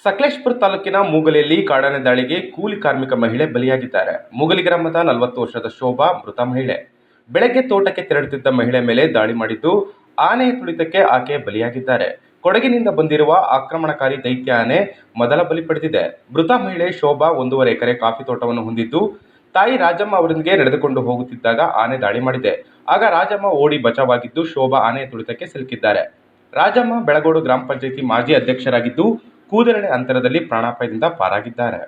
ಸಕಲೇಶಪುರ ತಾಲೂಕಿನ ಮೂಗಲಿಯಲ್ಲಿ ಕಾಡಾನೆ ದಾಳಿಗೆ ಕೂಲಿ ಕಾರ್ಮಿಕ ಮಹಿಳೆ ಬಲಿಯಾಗಿದ್ದಾರೆ. ಮೂಗಲಿ ಗ್ರಾಮದ 40 ವರ್ಷದ ಶೋಭಾ ಮೃತ ಮಹಿಳೆ. ಬೆಳಗ್ಗೆ ತೋಟಕ್ಕೆ ತೆರಳುತ್ತಿದ್ದ ಮಹಿಳೆ ಮೇಲೆ ದಾಳಿ ಮಾಡಿದ್ದು, ಆನೆಯ ತುಳಿತಕ್ಕೆ ಆಕೆ ಬಲಿಯಾಗಿದ್ದಾರೆ. ಕೊಡಗಿನಿಂದ ಬಂದಿರುವ ಆಕ್ರಮಣಕಾರಿ ದೈತ್ಯ ಆನೆ ಮೊದಲ ಬಲಿ ಪಡೆದಿದೆ. ಮೃತ ಮಹಿಳೆ ಶೋಭಾ 1.5 ಎಕರೆ ಕಾಫಿ ತೋಟವನ್ನು ಹೊಂದಿದ್ದು, ತಾಯಿ ರಾಜಮ್ಮ ಅವರೊಂದಿಗೆ ನಡೆದುಕೊಂಡು ಹೋಗುತ್ತಿದ್ದಾಗ ಆನೆ ದಾಳಿ ಮಾಡಿದೆ. ಆಗ ರಾಜಮ್ಮ ಓಡಿ ಬಚಾವಾಗಿದ್ದು, ಶೋಭಾ ಆನೆಯ ತುಳಿತಕ್ಕೆ ಸಿಲುಕಿದ್ದಾರೆ. ರಾಜಮ್ಮ ಬೆಳಗೋಡು ಗ್ರಾಮ ಪಂಚಾಯಿತಿ ಮಾಜಿ ಅಧ್ಯಕ್ಷರಾಗಿದ್ದು, ಕೂದಲೆಳೆ ಅಂತರದಲ್ಲಿ ಪ್ರಾಣಾಪಾಯದಿಂದ ಪಾರಾಗಿದ್ದಾರೆ.